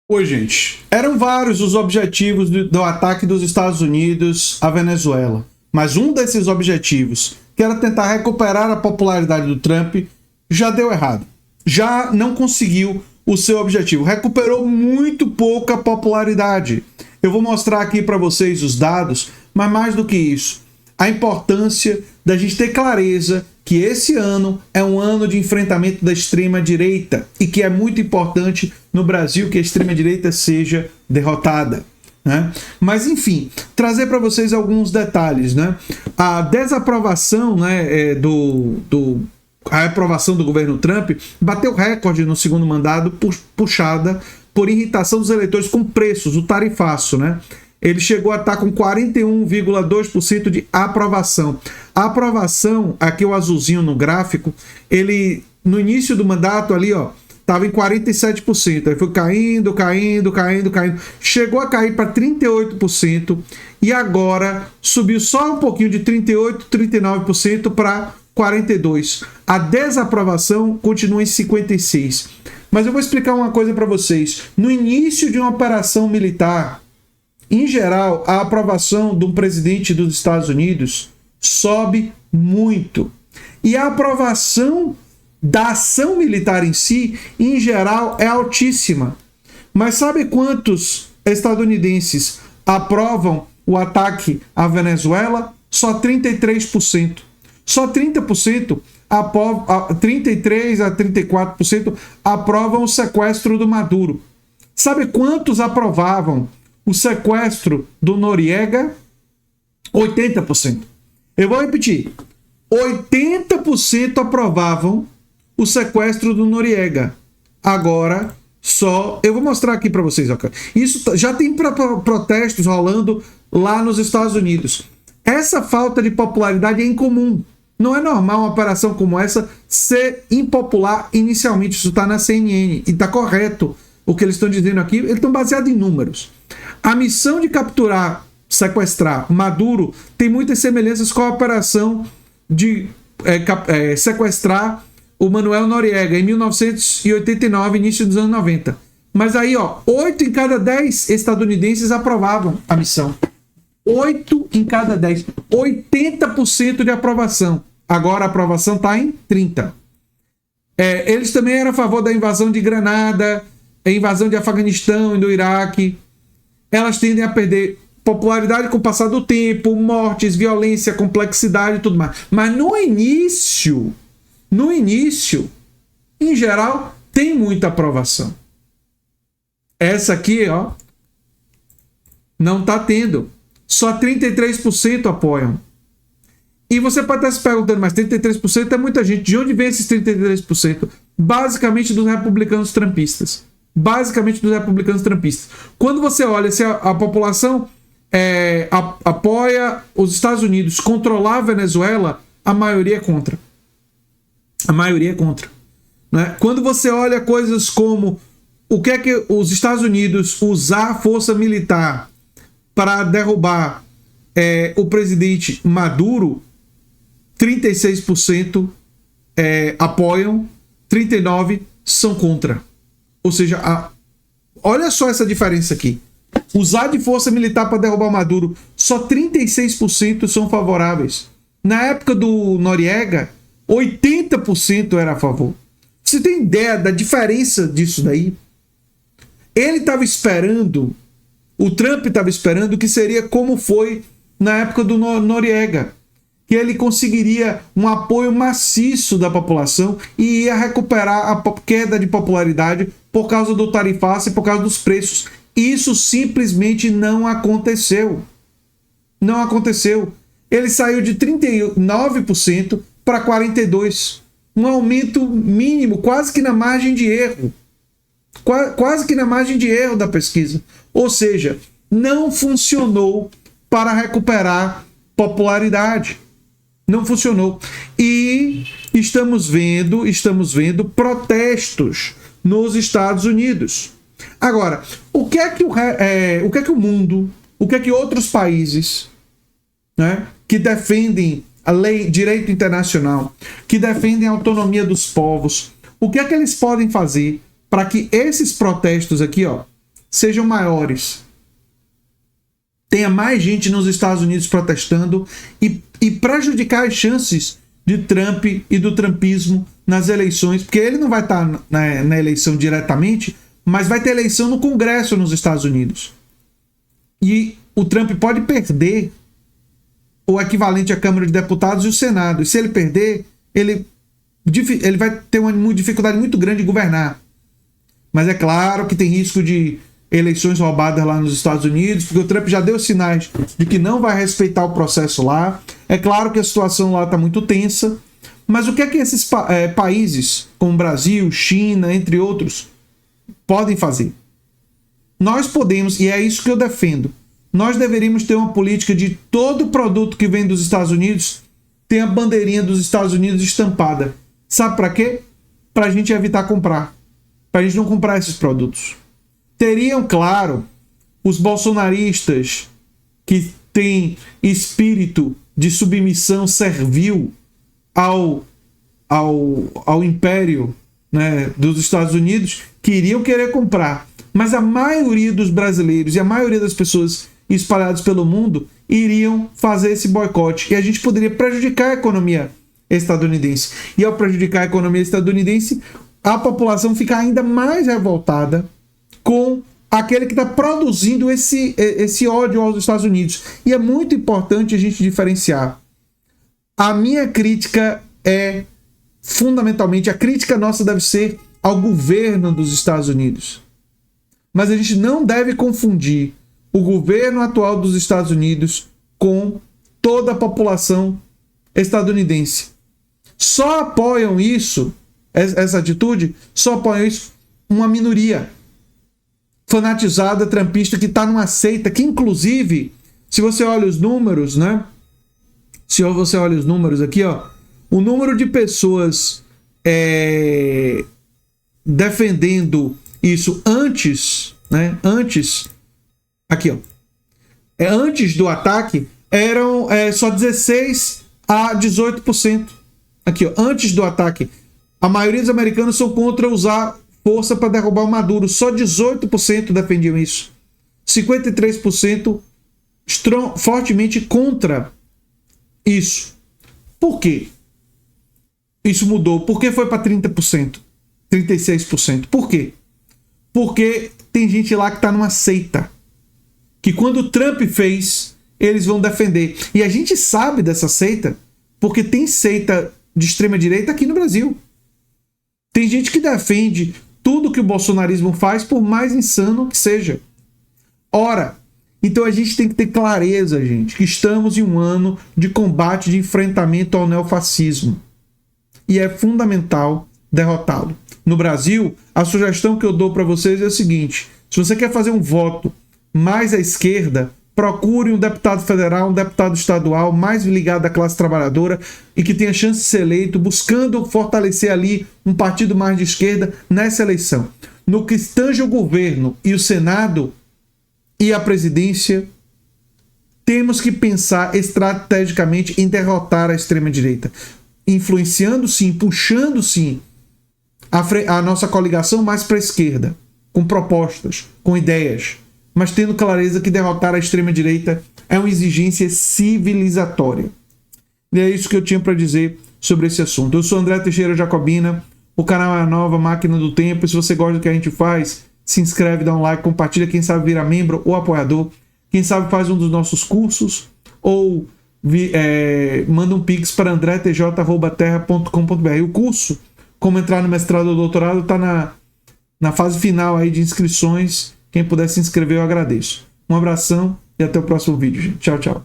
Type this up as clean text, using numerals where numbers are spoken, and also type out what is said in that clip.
Oi, gente. Eram vários os objetivos do ataque dos Estados Unidos à Venezuela. Mas um desses objetivos, que era tentar recuperar a popularidade do Trump, já deu errado. Já não conseguiu o seu objetivo. Recuperou muito pouca popularidade. Eu vou mostrar aqui para vocês os dados, mas mais do que isso, a importância da gente ter clareza que esse ano é um ano de enfrentamento da extrema-direita e que é muito importante no Brasil que a extrema-direita seja derrotada, né? Mas, enfim, trazer para vocês alguns detalhes, né? A desaprovação, né, a aprovação do governo Trump bateu recorde no segundo mandato, puxada por irritação dos eleitores com preços, o tarifaço, né? Ele chegou a estar com 41,2% de aprovação. A aprovação, aqui o azulzinho no gráfico, ele no início do mandato ali, ó, estava em 47%. Aí foi caindo. Chegou a cair para 38% e agora subiu só um pouquinho de 38%, 39% para 42%. A desaprovação continua em 56%. Mas eu vou explicar uma coisa para vocês. No início de uma operação militar, em geral, a aprovação de um presidente dos Estados Unidos sobe muito. E a aprovação da ação militar em si, em geral, é altíssima. Mas sabe quantos estadunidenses aprovam o ataque à Venezuela? Só 33%. Só 30%, 33% a 34% aprovam o sequestro do Maduro. Sabe quantos aprovavam o sequestro do Noriega? 80%. Eu vou repetir. 80% aprovavam o sequestro do Noriega. Agora, só... Eu vou mostrar aqui para vocês. Ó. Isso já tem protestos rolando lá nos Estados Unidos. Essa falta de popularidade é incomum. Não é normal uma operação como essa ser impopular inicialmente. Isso está na CNN. E está correto o que eles estão dizendo aqui. Eles estão baseados em números. A missão de capturar, sequestrar Maduro tem muitas semelhanças com a operação de sequestrar o Manuel Noriega em 1989, início dos anos 90. Mas aí, ó, 8 em cada 10 estadunidenses aprovavam a missão. 8 em cada 10. 80% de aprovação. Agora a aprovação está em 30%. Eles também eram a favor da invasão de Granada, a invasão de Afeganistão e do Iraque. Elas tendem a perder popularidade com o passar do tempo, mortes, violência, complexidade e tudo mais. Mas no início, em geral, tem muita aprovação. Essa aqui, ó, não está tendo. Só 33% apoiam. E você pode estar se perguntando, mas 33% é muita gente. De onde vem esses 33%? Basicamente dos republicanos trampistas. Quando você olha se a população apoia os Estados Unidos controlar a Venezuela, a maioria é contra. Né? Quando você olha coisas como o que é que os Estados Unidos usar a força militar para derrubar o presidente Maduro, 36% apoiam, 39% são contra. Ou seja, olha só essa diferença aqui. Usar de força militar para derrubar Maduro, só 36% são favoráveis. Na época do Noriega, 80% era a favor. Você tem ideia da diferença disso daí? Ele estava esperando, o Trump estava esperando que seria como foi na época do Noriega, que ele conseguiria um apoio maciço da população e ia recuperar a queda de popularidade por causa do tarifaço e por causa dos preços. Isso simplesmente não aconteceu. Não aconteceu. Ele saiu de 39% para 42%. Um aumento mínimo, quase que na margem de erro. Quase que na margem de erro da pesquisa. Ou seja, não funcionou para recuperar popularidade. Não funcionou. E estamos vendo protestos nos Estados Unidos. Agora, o que é que o mundo, o que é que outros países, né, que defendem a lei, direito internacional, que defendem a autonomia dos povos, o que é que eles podem fazer para que esses protestos aqui, ó, sejam maiores. Tenha mais gente nos Estados Unidos protestando e prejudicar as chances de Trump e do trumpismo nas eleições, porque ele não vai estar na eleição diretamente, mas vai ter eleição no Congresso nos Estados Unidos. E o Trump pode perder o equivalente à Câmara de Deputados e o Senado. E se ele perder, ele vai ter uma dificuldade muito grande de governar. Mas é claro que tem risco de eleições roubadas lá nos Estados Unidos, porque o Trump já deu sinais de que não vai respeitar o processo lá. É claro que a situação lá está muito tensa, mas o que é que esses países, como Brasil, China, entre outros, podem fazer? Nós podemos, e é isso que eu defendo, nós deveríamos ter uma política de todo produto que vem dos Estados Unidos ter a bandeirinha dos Estados Unidos estampada. Sabe para quê? Para a gente evitar comprar. Para a gente não comprar esses produtos. Teriam, claro, os bolsonaristas que têm espírito de submissão servil ao império, né, dos Estados Unidos, que iriam querer comprar. Mas a maioria dos brasileiros e a maioria das pessoas espalhadas pelo mundo iriam fazer esse boicote. E a gente poderia prejudicar a economia estadunidense. E ao prejudicar a economia estadunidense, a população fica ainda mais revoltada com aquele que está produzindo esse ódio aos Estados Unidos. E é muito importante a gente diferenciar. A minha crítica é, fundamentalmente, a crítica nossa deve ser ao governo dos Estados Unidos. Mas a gente não deve confundir o governo atual dos Estados Unidos com toda a população estadunidense. Só apoiam isso, essa atitude, só apoiam isso uma minoria fanatizada, trampista, que está numa seita, que inclusive, se você olha os números, né? Se você olha os números aqui, ó, o número de pessoas defendendo isso antes, né? Antes, aqui, ó, antes do ataque, eram só 16 a 18%. Aqui, ó, antes do ataque, a maioria dos americanos são contra usar força para derrubar o Maduro. Só 18% defendiam isso. 53% fortemente contra isso. Por quê? Isso mudou. Por que foi para 30%? 36%. Por quê? Porque tem gente lá que está numa seita. Que quando o Trump fez, eles vão defender. E a gente sabe dessa seita porque tem seita de extrema-direita aqui no Brasil. Tem gente que defende tudo que o bolsonarismo faz, por mais insano que seja. Ora, então a gente tem que ter clareza, gente, que estamos em um ano de combate, de enfrentamento ao neofascismo. E é fundamental derrotá-lo. No Brasil, a sugestão que eu dou para vocês é o seguinte: se você quer fazer um voto mais à esquerda, procure um deputado federal, um deputado estadual mais ligado à classe trabalhadora e que tenha chance de ser eleito, buscando fortalecer ali um partido mais de esquerda nessa eleição. No que tange o governo e o Senado e a presidência, temos que pensar estrategicamente em derrotar a extrema-direita, influenciando sim, puxando sim a nossa coligação mais para a esquerda, com propostas, com ideias, mas tendo clareza que derrotar a extrema-direita é uma exigência civilizatória. E é isso que eu tinha para dizer sobre esse assunto. Eu sou André Teixeira Jacobina, o canal é a Nova Máquina do Tempo. E se você gosta do que a gente faz, se inscreve, dá um like, compartilha, quem sabe vira membro ou apoiador, quem sabe faz um dos nossos cursos, ou manda um pix para andretj@terra.com.br. O curso, como entrar no mestrado ou doutorado, está na fase final aí de inscrições. Quem puder se inscrever, eu agradeço. Um abração e até o próximo vídeo, gente. Tchau, tchau.